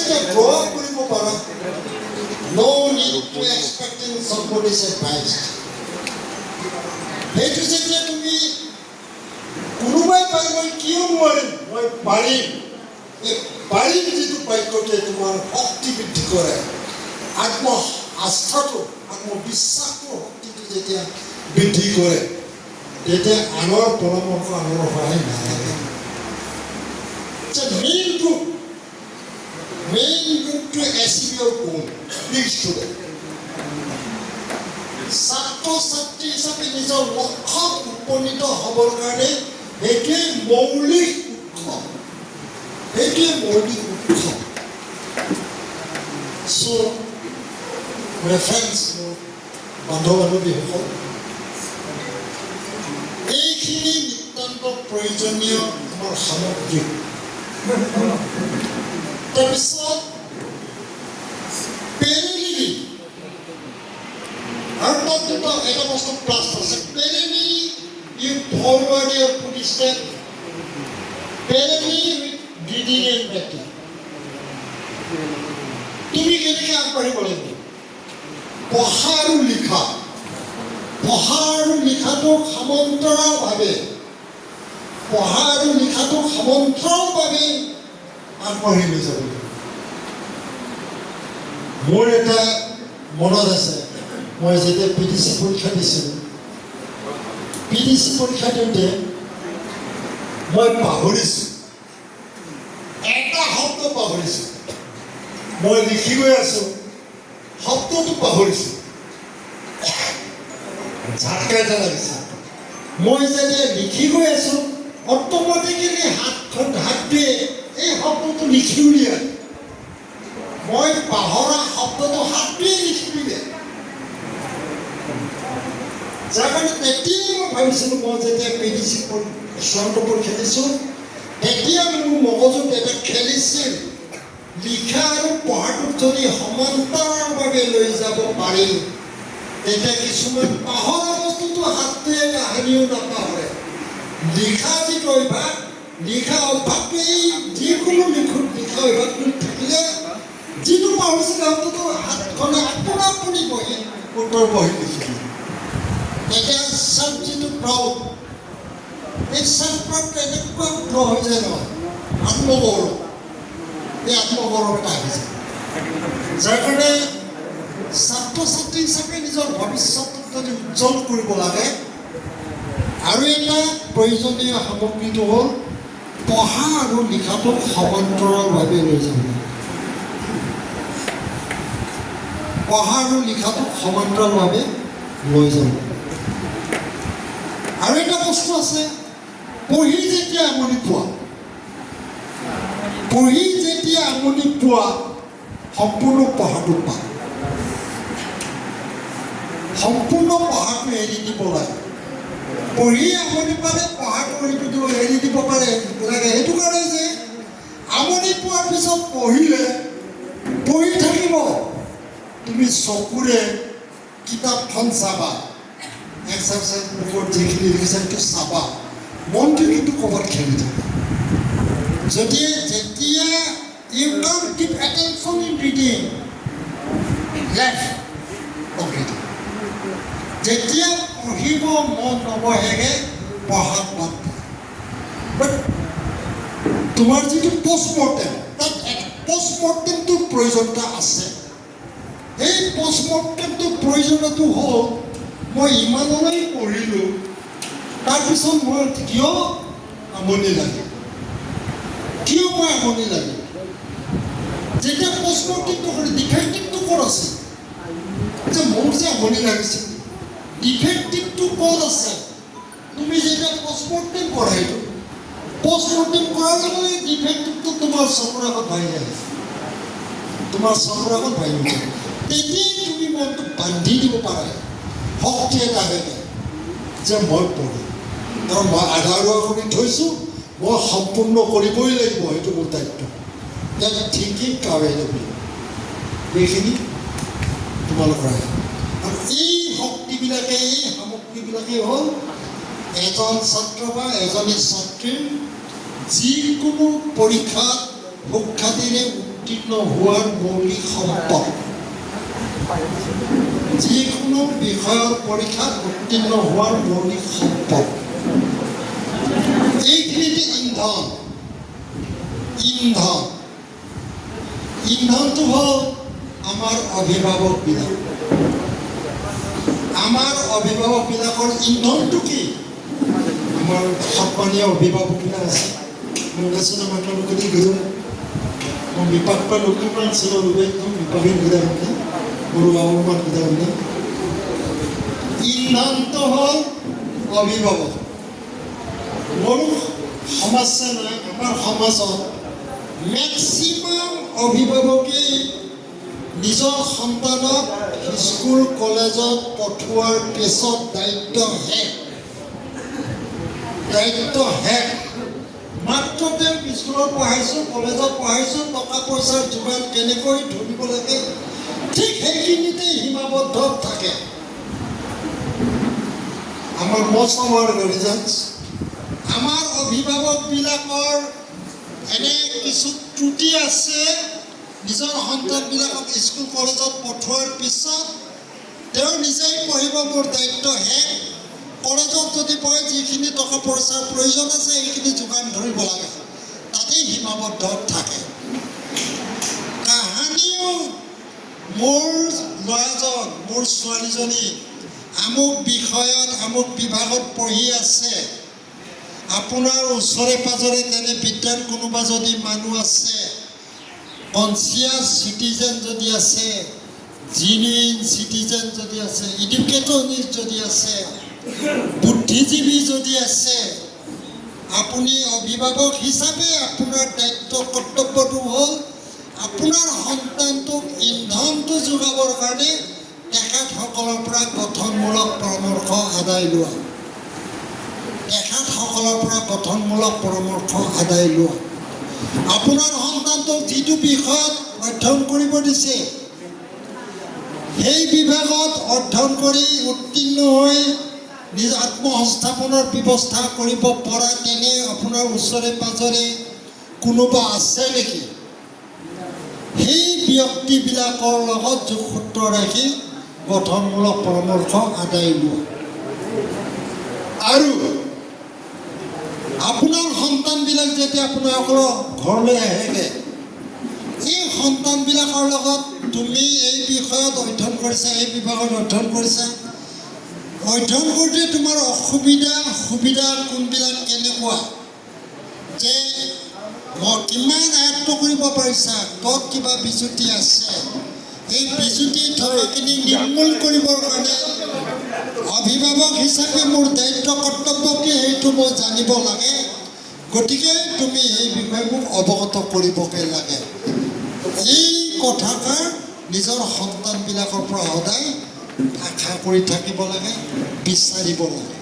যেতিয়া গ্ৰ' কৰিব পাৰা, no need to expecting somebody's advice. সেইটো যেতিয়া তুমি কোনোবাই পাৰিব কিয় নোৱাৰিম, মই পাৰিম, এই পাৰিম যিটো বাক্যটোৱে তোমাৰ শক্তি বৃদ্ধি কৰে, আত্মআস্থাটো আত্মবিশ্বাসটোৰ শক্তিটো যেতিয়া বৃদ্ধি কৰে, তেতিয়া আনৰ পৰামৰ্শ আনৰ সহায় নালাগে। মেইন গ্ৰুপটো achieve your goal, big student. ছাত্ৰ ছাত্ৰী হিচাপে নিজৰ লক্ষ্যত উপনীত হ'বৰ কাৰণে সেইটোৱে মৌলিক উৎস। So, my friends, বন্ধু বান্ধৱীসকল, এইখিনি নিতান্ত প্ৰয়োজনীয় আমাৰ সামগ্ৰী। তাৰপিছত পেৰেলিলি, আৰু তাত দুটা এটা বস্তু প্লাছ আছে। পেৰেলি you forward your footstep, parallel with reading and writing. তুমি কেনেকৈ আগবাঢ়িব লাগিব? পঢ়া আৰু লিখাটো সমান্তৰালভাৱে আগবাঢ়ি লৈ যাব লাগিব। মোৰ এটা মনত আছে, মই যেতিয়া PTC পৰীক্ষা দিছিলোঁ, PTC পৰীক্ষা দিওঁতে মই পাহৰিছোঁ, এটা শব্দ পাহৰিছোঁ। মই লিখি গৈ আছোঁ, শব্দটো পাহৰিছোঁ, ঝাটকা এটা লাগিছে। মই যেতিয়া লিখি গৈ আছোঁ, অট'মেটিকেলি হাতটোৱে এই শব্দটো লিখি উলিয়াই, মই পাহৰা শব্দটো হাতটোৱে লিখি উলিয়াই। যাৰ কাৰণে তেতিয়াই মই ভাবিছিলোঁ, মই যেতিয়া PTC চূড়ান্ত পৰীক্ষা দিছোঁ, তেতিয়া মোৰ মগজুত এটা খেলিছিল, লিখা আৰু পঢ়াটোক যদি সমান্তৰালভাৱে লৈ যাব পাৰি, তেতিয়া কিছুমান পাহৰা বস্তুটো হাতটোৱে কাহিনীও নাপাহৰে। লিখা যিটো অভ্যাস, লিখা অভ্যাসটোৱে যিকোনো লিখা অভ্যাসটো থাকিলে যিটো পাহৰিছিলে শব্দটো হাতখনে আপোনি বহি উত্তৰ বহি লিখিলে। এতিয়া চেল্ফ যিটো প্ৰাউড, এই চেল্ফ প্ৰাউডটো এনেকুৱা গ্ৰহ হৈ যায় নহয়, আত্মগৌৰৱ, এই আত্মগৌৰৱ এটা আহি যায়। যাৰ কাৰণে ছাত্ৰ ছাত্ৰী হিচাপে নিজৰ ভৱিষ্যতক যদি উজ্জ্বল কৰিব লাগে, আৰু এটা প্ৰয়োজনীয় সামগ্ৰীটো হ'ল পঢ়া আৰু লিখাটোক সমান্তৰালভাৱে লৈ যাব লাগে। পঢ়া আৰু লিখাটোক সমান্তৰালভাৱে লৈ যাব লাগে। আৰু এটা বস্তু আছে, পঢ়ি যেতিয়া আমনি পোৱা, সম্পূৰ্ণ পঢ়াটো এৰি দিব লাগে। পঢ়ি আমনি পালে পঢ়াটো এৰি দিব পাৰে লাগে। সেইটো কাৰণে যে আমনি পোৱাৰ পিছত পঢ়ি থাকিব, তুমি চকুৰে কিতাপখন চাবা, এক্সাৰচাইজ বুকত যিখিনি লিখিছে সেইটো চাবা, মনটো কিন্তু ক'ৰবাত খেলি থাকে। যেতিয়া you don't give attention in reading, left of reading. যেতিয়া পঢ়িব মন নবহেগে, পঢ়াত বাদ পৰে। বাট তোমাৰ যিটো পষ্টমৰ্টেম, তাত পষ্টমৰ্টেমটোৰ প্ৰয়োজনীয়তা আছে। এই পষ্টমৰ্টেমটোৰ প্ৰয়োজনীয়তাটো হ'ল, মই ইমানলৈ পঢ়িলোঁ, তাৰপিছত মোৰ কিয় আমনি লাগে, যেতিয়া পষ্টমৰ্টেমটো কৰি ডিফেক্টিভটো ক'ত আছে, যে মোৰ যে আমনি লাগিছিল, ডিফেক্টিভটো ক'ত আছে? তুমি যেতিয়া পষ্টমৰ্টেম কৰা, এইটো পষ্টমৰ্টেম কৰাৰ লগে লগে ডিফেক্টিভটো তোমাৰ চকুৰ আগত ভাঙি যায়, তেতিয়াই তুমি মনটো বান্ধি দিব পাৰা, শক্তি এটা আহে যে মই পঢ়িম, কাৰণ মই আধা কৰি থৈছোঁ, মই সম্পূৰ্ণ কৰিবই লাগিব, সেইটো মোৰ দায়িত্ব। থিংকিং কাৱেলেবল, এইখিনি তোমালোকৰ আহে। আৰু এই শক্তিবিলাকে, এই সামগ্ৰীবিলাকেই হ'ল এজন ছাত্ৰ বা এজনী ছাত্ৰীৰ যিকোনো পৰীক্ষাত সুখ্যাতিৰে উত্তীৰ্ণ হোৱাৰ মৌলিক সম্পদ। যিকোনো বিষয়ৰ পৰীক্ষাত উত্তীৰ্ণ হোৱাৰ মৌলিক সম্পদ। এইখিনিতে ইন্ধন। ইন্ধনটো হ'ল আমাৰ অভিভাৱকবিলাক। আমাৰ অভিভাৱকবিলাকৰ ইন্ধনটো কি? আমাৰ সন্মানীয় অভিভাৱকবিলাক আছে। মংগেশন আমাকে যদি গেলো মই বিপাক পা লোকমান ছিল রূপে একদম বিপাকের বিধানকে বড় আবরমান বিধানকে ইন্ধনটো হ'ল অভিভাৱক। বড়ো সমস্যা নাই আমাৰ সমাজত মেক্সিমাম অভিভাৱকে নিজৰ সন্তানক স্কুল কলেজত পঠোৱাৰ পিছত দায়িত্ব শেষ। মাত্ৰ তেওঁ স্কুলত পঢ়াইছোঁ, কলেজত পঢ়াইছোঁ, টকা পইচাৰ যোগান কেনেকৈ ধৰিব লাগে ঠিক সেইখিনিতেই সীমাবদ্ধ থাকে। আমাৰ most of our guardians, আমাৰ অভিভাৱকবিলাকৰ এনে কিছু ত্ৰুটি আছে। নিজৰ সন্তানবিলাকক স্কুল কলেজত পঠোৱাৰ পিছত তেওঁ নিজেই পঢ়িব, মোৰ দায়িত্ব শেষ। কলেজত যদি পঢ়ে যিখিনি টকা পইচাৰ প্ৰয়োজন আছে সেইখিনি যোগান ধৰিব লাগে, তাতেই সীমাবদ্ধ থাকে। কাহানিও মোৰ ল'ৰাজন, মোৰ ছোৱালীজনী আমুক বিষয়ত আমুক বিভাগত পঢ়ি আছে, আপোনাৰ ওচৰে পাজৰে তেনে বিদ্যান কোনোবা যদি মানুহ আছে, কনচিয়াছ চিটিজেন যদি আছে, জিনুইন চিটিজেন যদি আছে, এডুকেটনিষ্ট যদি আছে, বুদ্ধিজীৱী যদি আছে, আপুনি অভিভাৱক হিচাপে আপোনাৰ দায়িত্ব কৰ্তব্যটো হ'ল আপোনাৰ সন্তানটোক ইন্ধনটো যোগাবৰ কাৰণে তেখেতসকলৰ পৰা গঠনমূলক পৰামৰ্শ আদায় লোৱা। আপোনাৰ সন্তানটোক যিটো বিষয়ত অধ্যয়ন কৰিব দিছে সেই বিভাগত অধ্যয়ন কৰি উত্তীৰ্ণ হৈ নিজ আত্মসংস্থাপনৰ ব্যৱস্থা কৰিব পৰা তেনে আপোনাৰ ওচৰে পাজৰে কোনোবা আছে নেকি? সেই ব্যক্তিবিলাকৰ লগত যোগসূত্ৰ ৰাখি গঠনমূলক পৰামৰ্শ আদায় লোৱা। আৰু আপোনাৰ সন্তানবিলাক যেতিয়া আপোনালোকৰ ঘৰলৈ আহেগৈ, এই সন্তানবিলাকৰ লগত তুমি এই বিষয়ত অধ্যয়ন কৰিছা, এই বিভাগত অধ্যয়ন কৰিছা, অধ্যয়ন কৰোঁতে তোমাৰ অসুবিধা সুবিধা কোনবিলাক কেনেকুৱা, যে কিমান আয়ত্ব কৰিব পাৰিছা, ক'ত কিবা বিজুতি আছে, এই বিজুতি থকাখিনি নিৰ্মূল কৰিবৰ কাৰণে অভিভাৱক হিচাপে মোৰ দায়িত্ব কৰ্তব্য কি সেইটো মই জানিব লাগে। গতিকে তুমি এই বিষয়বোৰ অৱগত কৰিবগৈ লাগে। এই কথাষাৰ নিজৰ সন্তানবিলাকৰ পৰা সদায় আশা কৰি থাকিব লাগে, বিচাৰিব লাগে।